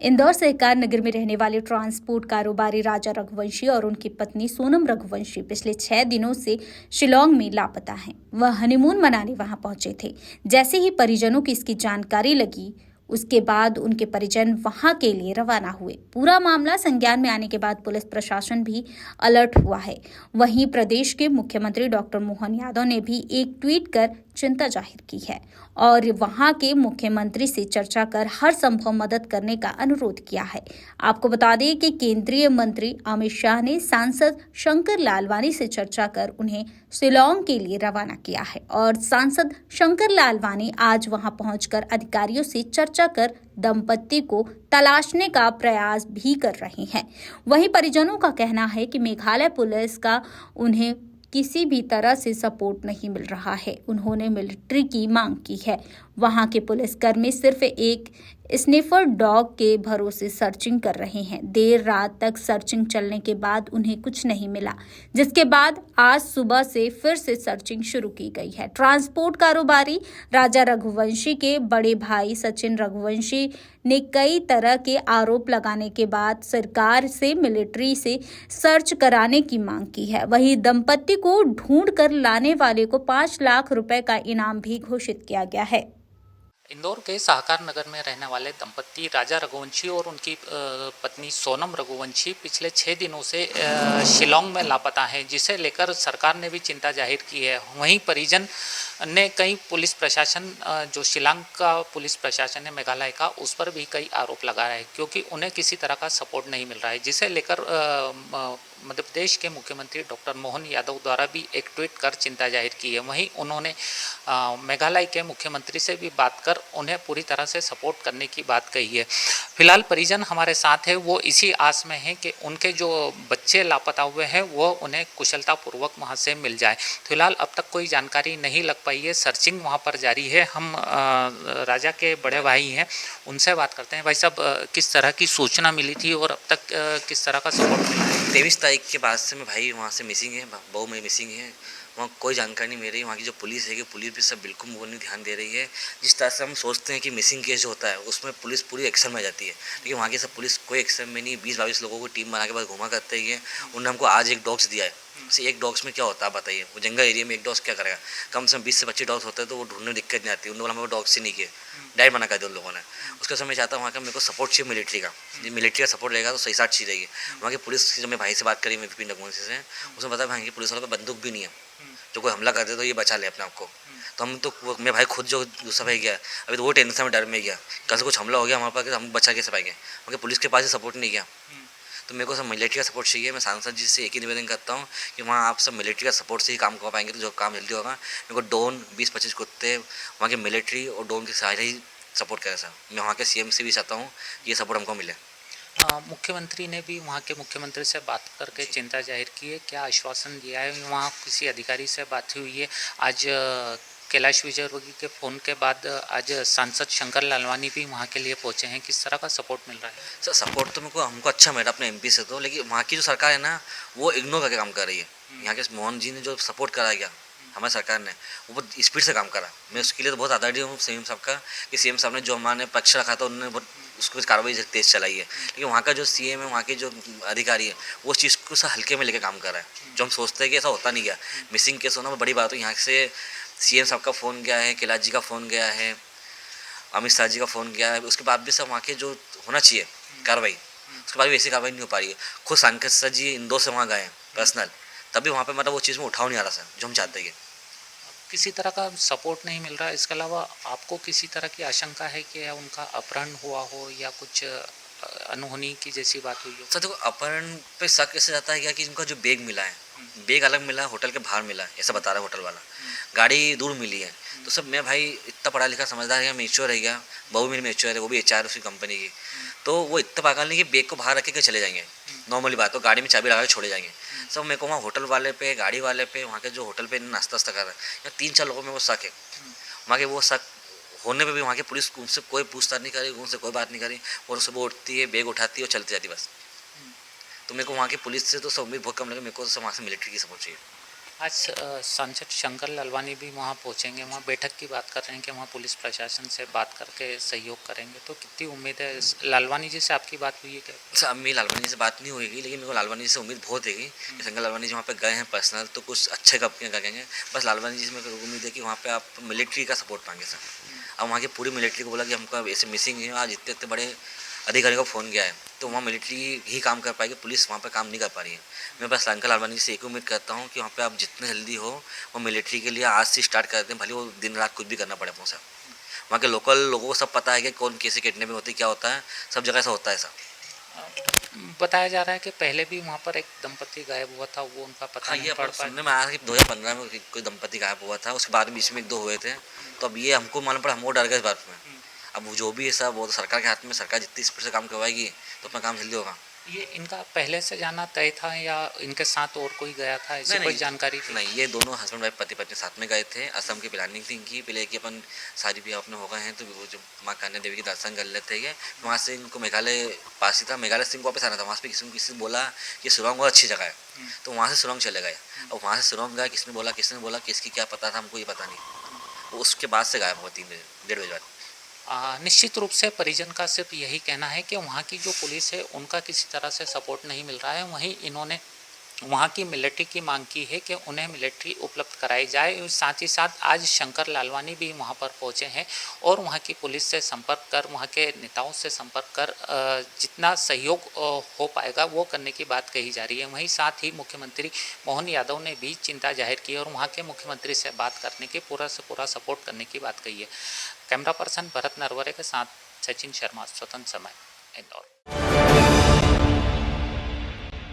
इंदौर सहकार नगर में रहने वाले ट्रांसपोर्ट कारोबारी राजा रघुवंशी और उनकी पत्नी सोनम रघुवंशी पिछले 6 दिनों से शिलांग में लापता हैं। वह हनीमून मनाने वहां पहुंचे थे। जैसे ही परिजनों की इसकी जानकारी लगी, उसके बाद उनके परिजन वहां के लिए रवाना हुए। पूरा मामला संज्ञान में आने के बाद पुलिस प्रशासन भी अलर्ट हुआ है। वहीं प्रदेश के मुख्यमंत्री डॉक्टर मोहन यादव ने भी एक ट्वीट कर चिंता जाहिर की है और वहां के मुख्यमंत्री से चर्चा कर हर संभव मदद करने का अनुरोध किया है। आपको बता दें कि केंद्रीय मंत्री अमित शाह ने सांसद शंकर लालवानी से चर्चा कर उन्हें शिलांग के लिए रवाना किया है और सांसद शंकर लालवानी आज वहां पहुंचकर अधिकारियों से चर्चा कर दंपति को तलाशने का प्रयास भी कर रहे हैं। वहीं परिजनों का कहना है कि मेघालय पुलिस का उन्हें किसी भी तरह से सपोर्ट नहीं मिल रहा है। उन्होंने मिलिट्री की मांग की है। वहां के पुलिसकर्मी सिर्फ एक स्निफर डॉग के भरोसे सर्चिंग कर रहे हैं। देर रात तक सर्चिंग चलने के बाद उन्हें कुछ नहीं मिला, जिसके बाद आज सुबह से फिर से सर्चिंग शुरू की गई है। ट्रांसपोर्ट कारोबारी राजा रघुवंशी के बड़े भाई सचिन रघुवंशी ने कई तरह के आरोप लगाने के बाद सरकार से मिलिट्री से सर्च कराने की मांग की है। वहीं दंपति को ढूंढ कर लाने वाले को 5 लाख रुपए का इनाम भी घोषित किया गया है। इंदौर के सहकार नगर में रहने वाले दंपति राजा रघुवंशी और उनकी पत्नी सोनम रघुवंशी पिछले 6 दिनों से शिलांग में लापता हैं, जिसे लेकर सरकार ने भी चिंता जाहिर की है। वहीं परिजन ने कई पुलिस प्रशासन जो शिलांग का पुलिस प्रशासन है मेघालय का, उस पर भी कई आरोप लगा रहा है क्योंकि उन्हें किसी तरह का सपोर्ट नहीं मिल रहा है, जिसे लेकर मध्य प्रदेश के मुख्यमंत्री डॉक्टर मोहन यादव द्वारा भी एक ट्वीट कर चिंता जाहिर की है। वहीं उन्होंने मेघालय के मुख्यमंत्री से भी बात कर उन्हें पूरी तरह से सपोर्ट करने की बात कही है। फिलहाल परिजन हमारे साथ है, वो इसी आस में हैं कि उनके जो बच्चे लापता हुए हैं वो उन्हें कुशलतापूर्वक वहाँ से मिल जाए। फिलहाल अब तक कोई जानकारी नहीं लग पाई है, सर्चिंग वहाँ पर जारी है। हम राजा के बड़े भाई हैं, उनसे बात करते हैं। भाई साहब, किस तरह की सूचना मिली थी और अब तक किस तरह का सपोर्ट मिला है? 23 तारीख के बाद से मैं भाई वहाँ से मिसिंग है, बहू मेरी मिसिंग है। वहाँ कोई जानकारी नहीं मिल रही। वहाँ की जो पुलिस है कि पुलिस भी सब बिल्कुल वो नहीं ध्यान दे रही है। जिस तरह से हम सोचते हैं कि मिसिंग केस जो होता है उसमें पुलिस पूरी एक्शन में जाती है, लेकिन वहाँ की सब पुलिस कोई एक्शन में नहीं। 20-22 लोगों को टीम बना के बाद घुमा करते ही है। उन्होंने हमको आज एक डॉग्स दिया है। से एक डॉग्स में क्या होता है बताइए, वो जंगल एरिया में एक डॉग्स क्या करेगा? कम से कम 20 से 25 डॉग्स होते हैं तो वो ढूंढने दिक्कत नहीं आती। उन लोगों ने हमें डॉग्स से नहीं किए, डायरेक्ट मना कर दिया उन लोगों ने। उसके समय चाहता हूँ वहाँ का मेरे को सपोर्ट चाहिए मिलिट्री का। जी मिलिट्री का सपोर्ट रहेगा तो सही साथ चीज़ रहेगी। वहाँ की पुलिस की जो मैं भाई से बात करी, मैं विपिन रघुवंशी से, उसमें पता है वहाँ की पुलिस वालों को बंदूक भी नहीं है, जो कोई हमला कर दे तो ये बचा ले अपने आप को। तो हम तो मेरे भाई खुद जो दूसरा भाई गया अभी तो वो टेंशन में डर में गया, कल से कुछ हमला हो गया हमारे पास हम बचा कैसे पाएंगे? वहाँ के पुलिस के पास ही सपोर्ट नहीं किया। तो मेरे को सब मिलिट्री का सपोर्ट चाहिए। मैं सांसद जी से एक ही निवेदन करता हूँ कि वहाँ आप सब मिलिट्री का सपोर्ट से ही काम कर पाएंगे तो जो काम जल्दी होगा। मेरे को डोन 20-25 कुत्ते वहाँ के मिलिट्री और डोन के सारे ही सपोर्ट करें सर। मैं वहाँ के सीएम से भी चाहता हूँ ये सपोर्ट हमको मिले। मुख्यमंत्री ने भी वहाँ के मुख्यमंत्री से बात करके चिंता जाहिर की है, क्या आश्वासन दिया है? वहाँ किसी अधिकारी से बात हुई है? आज कैलाश विजयवर्गीय के फ़ोन के बाद आज सांसद शंकर लालवानी भी वहाँ के लिए पहुँचे हैं। किस तरह का सपोर्ट मिल रहा है? सर सपोर्ट तो मेरे को हमको अच्छा मिला अपने एमपी से तो, लेकिन वहाँ की जो सरकार है ना वो इग्नोर करके काम कर रही है। यहाँ के मोहन जी ने जो सपोर्ट करा गया हमारी सरकार ने, वो बहुत स्पीड से काम करा। मैं उसके लिए तो बहुत आभारी हूँ सीएम साहब का कि सीएम साहब ने जो हमारे पक्ष रखा था उन्होंने बहुत उसको कार्रवाई तेज चलाई है। लेकिन वहाँ का जो सीएम है, वहाँ के जो अधिकारी है, वो उस चीज़ को सब हल्के में लेकर काम कर रहा है। जो हम सोचते हैं कि ऐसा होता नहीं गया, मिसिंग केस होना बड़ी बात हो। यहाँ से सीएम साहब का फ़ोन गया है, कैलाश जी का फ़ोन गया है, अमित शाह जी का फ़ोन गया है, उसके बाद भी सब वहाँ के जो होना चाहिए कार्रवाई, उसके बाद भी ऐसी कार्रवाई नहीं हो पा रही है। खुद सांसद सर जी इंदौर से वहाँ गए हैं पर्सनल, तभी वहाँ पे मतलब वो चीज़ में उठाव नहीं आ रहा सर जो हम चाहते हैं। किसी तरह का सपोर्ट नहीं मिल रहा है। इसके अलावा आपको किसी तरह की आशंका है कि उनका अपहरण हुआ हो या कुछ अनहोनी की जैसी बात हुई हो? सर देखो, अपहरण पे शक ऐसे जाता है क्या कि इनका जो बैग मिला है, बैग अलग मिला है, होटल के बाहर मिला है, ऐसा बता रहा है होटल वाला। गाड़ी दूर मिली है। तो सब मैं भाई इतना पढ़ा लिखा समझदार है, मेच्योर है गया, बहू मेरी मेच्योर है, वो भी एचआर उसकी कंपनी की। तो वो इतना पागल नहीं कि बैग को बाहर रख के चले जाएंगे। नॉर्मली बात तो गाड़ी में चाबी लगा के छोड़े जाएंगे। सब मेरे को वहाँ होटल वाले पे, गाड़ी वाले पे, वहाँ के जो होटल पे नाश्ता वास्ता कर रहा है, या 3-4 लोगों में वो शक है। वहाँ के वो शक होने पे भी वहाँ की पुलिस उनसे कोई पूछताछ नहीं करी, उनसे कोई बात नहीं करी, और सुबह उठती है, बैग उठाती है और चलती जाती बस। तो मेरे को वहाँ की पुलिस से तो सब उम्मीद बहुत कम लगे। मेरे को तो वहाँ से मिलिट्री की सपोर्ट चाहिए। आज सांसद शंकर लालवानी भी वहाँ पहुँचेंगे, वहाँ बैठक की बात कर रहे हैं कि वहाँ पुलिस प्रशासन से बात करके सहयोग करेंगे, तो कितनी उम्मीद है लालवानी जी से आपकी बात हुई है क्या? अच्छा, अब मेरी लालवानी जी से बात नहीं होगी, लेकिन मेरे को लालवानी जी से उम्मीद बहुत है कि शंकर लालवानी जी वहाँ पे गए हैं पर्सनल, तो कुछ अच्छे करेंगे। बस लालवानी जी से मेरे को उम्मीद है कि वहाँ पे आप मिलिट्री का सपोर्ट पाएंगे सर। अब वहाँ की पूरी मिलिट्री को बोला कि हमको ऐसे मिसिंग है, आज इतने इतने बड़े अधिकारियों को फ़ोन गया है, तो वहाँ मिलिट्री ही काम कर पाएगी, पुलिस वहाँ पे काम नहीं कर पा रही है। मैं बस शंकर लालवानी जी से एक उम्मीद करता हूँ कि वहाँ पे आप जितने जल्दी हो वो मिलिट्री के लिए आज से स्टार्ट कर दें, भले वो दिन रात कुछ भी करना पड़े अपनों से। वहाँ के लोकल लोगों को सब पता है कि कौन कैसे किडनैपिंग होती है, क्या होता है, सब जगह ऐसा होता है सर। बताया जा रहा है कि पहले भी वहाँ पर एक दंपति गायब हुआ था, वो उनका पता हाँ, ये नहीं पड़ अपन पाया। सुनने में आया कि 2015 में कोई दंपति गायब हुआ था, उसके बाद में बीच में 1-2 हुए थे, तो अब ये हमको मालूम पड़ा, हम और डर गए इस बात में। अब वो जो भी है सब वो तो सरकार के हाथ में, सरकार जितनी स्पीड से काम करवाएगी तो अपना काम जल्दी होगा। ये इनका पहले से जाना तय था या इनके साथ और कोई गया था, ऐसी कोई जानकारी थी? नहीं, ये दोनों हस्बैंड वाइफ पति पत्नी साथ में गए थे। असम की प्लानिंग थी इनकी पहले कि अपन शादी ब्याह अपने हो गए हैं तो वो जो माँ कान्या देवी के दर्शन कर लेते हैं। वहाँ से इनको मेघालय पास ही था, मेघालय से इनको वापस आना था। वहाँ पे किसी ने बोला कि शिलोंग बहुत अच्छी जगह है, तो वहाँ से शिलोंग चले गए। अब वहाँ से शिलोंग गए, किसने बोला किसकी क्या पता था, हमको ये पता नहीं। वो उसके बाद से गायब हुआ 3-1.5 बजे बाद। निश्चित रूप से परिजन का सिर्फ यही कहना है कि वहाँ की जो पुलिस है उनका किसी तरह से सपोर्ट नहीं मिल रहा है। वहीं इन्होंने वहाँ की मिलिट्री की मांग की है कि उन्हें मिलिट्री उपलब्ध कराई जाए। साथ ही साथ आज शंकर लालवानी भी वहाँ पर पहुँचे हैं और वहाँ की पुलिस से संपर्क कर, वहाँ के नेताओं से संपर्क कर जितना सहयोग हो पाएगा वो करने की बात कही जा रही है। वहीं साथ ही मुख्यमंत्री मोहन यादव ने भी चिंता जाहिर की और वहाँ के मुख्यमंत्री से बात करने की पूरा से पूरा सपोर्ट करने की बात कही है। कैमरा पर्सन भरत नरवरे के साथ सचिन शर्मा, स्वतंत्र समय, इंदौर।